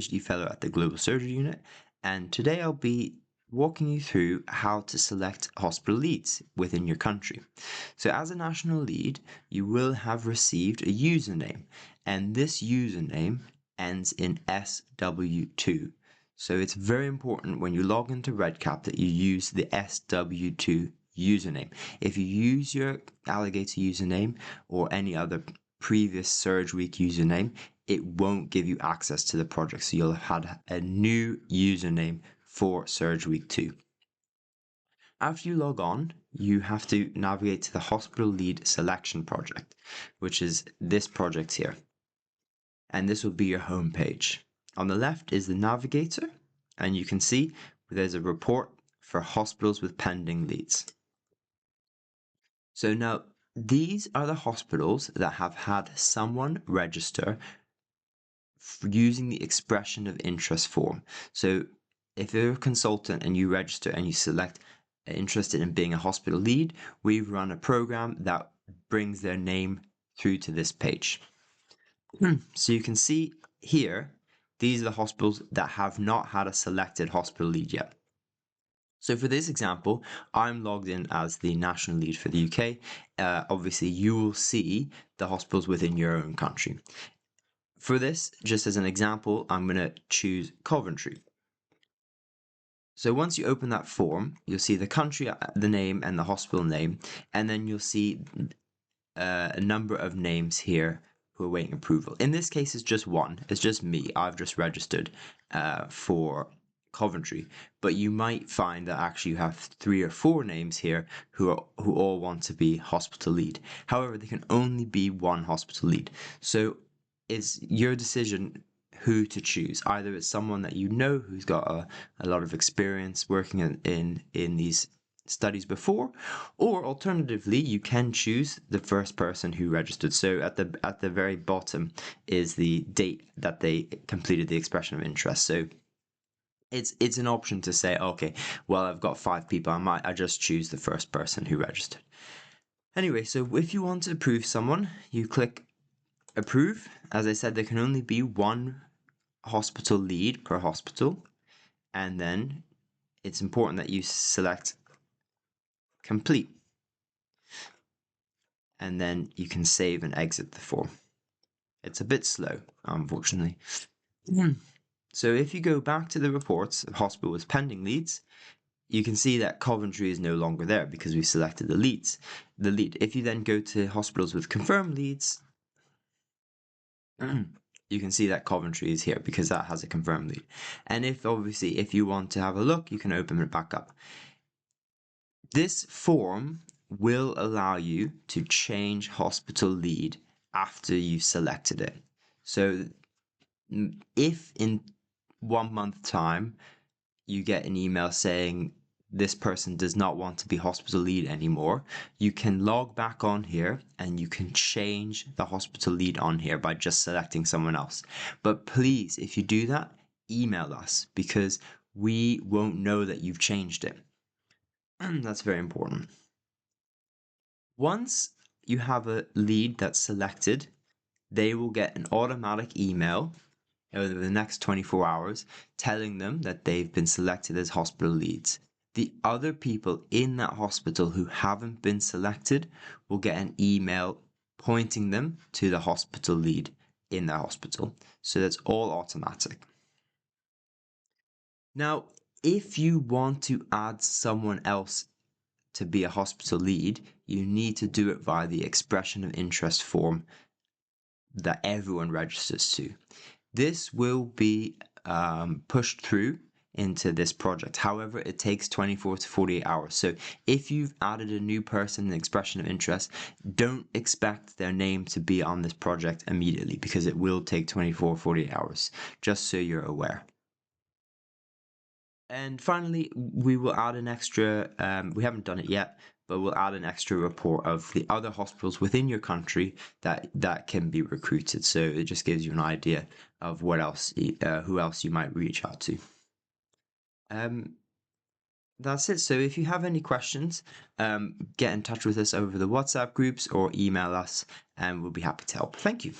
PhD fellow at the Global Surgery Unit, and today I'll be walking you through how to select hospital leads within your country. So as a national lead, you will have received a username, and this username ends in SW2. So it's very important when you log into REDCap that you use the SW2 username. If you use your Alligator username or any other previous Surge Week username, it won't give you access to the project. So you'll have had a new username for Surge Week 2. After you log on, you have to navigate to the Hospital Lead Selection project, which is this project here. And this will be your home page. On the left is the navigator, and you can see there's a report for hospitals with pending leads. So now these are the hospitals that have had someone register using the expression of interest form. So if you're a consultant and you register and you select interested in being a hospital lead, we run a program that brings their name through to this page. So you can see here, these are the hospitals that have not had a selected hospital lead yet. So for this example, I'm logged in as the national lead for the UK. Obviously, you will see the hospitals within your own country. For this, just as an example, I'm going to choose Coventry. So once you open that form, you'll see the country, the name, and the hospital name, and then you'll see a number of names here who are waiting approval. In this case, it's just one. It's just me. I've just registered for Coventry, but you might find that actually you have 3 or 4 names here who all want to be hospital lead. However, there can only be one hospital lead. So it's your decision who to choose. Either it's someone that you know who's got a lot of experience working in these studies before, or alternatively you can choose the first person who registered. So at the very bottom is the date that they completed the expression of interest. So it's an option to say, okay, well, I've got 5 people, I just choose the first person who registered. Anyway, so if you want to approve someone, you click approve. As I said, there can only be one hospital lead per hospital, and then it's important that you select complete, and then you can save and exit the form. It's a bit slow, unfortunately. So if you go back to the reports of hospital with pending leads, you can see that Coventry is no longer there because we selected the lead. If you then go to hospitals with confirmed leads, you can see that Coventry is here because that has a confirmed lead. And if you want to have a look, you can open it back up. This form will allow you to change hospital lead after you've selected it. So if in 1 month time you get an email saying this person does not want to be hospital lead anymore, you can log back on here and you can change the hospital lead on here by just selecting someone else. But please, if you do that, email us because we won't know that you've changed it. That's very important. Once you have a lead that's selected, they will get an automatic email over the next 24 hours telling them that they've been selected as hospital leads. The other people in that hospital who haven't been selected will get an email pointing them to the hospital lead in the hospital. So that's all automatic. Now, if you want to add someone else to be a hospital lead, you need to do it via the expression of interest form that everyone registers to. This will be pushed through into this project. However, it takes 24 to 48 hours. So if you've added a new person in expression of interest, don't expect their name to be on this project immediately because it will take 24 or 48 hours, just so you're aware. And finally, we will add an extra, we haven't done it yet, but we'll add an extra report of the other hospitals within your country that can be recruited. So it just gives you an idea of what else, who else you might reach out to. That's it. So if you have any questions, get in touch with us over the WhatsApp groups or email us and we'll be happy to help. Thank you.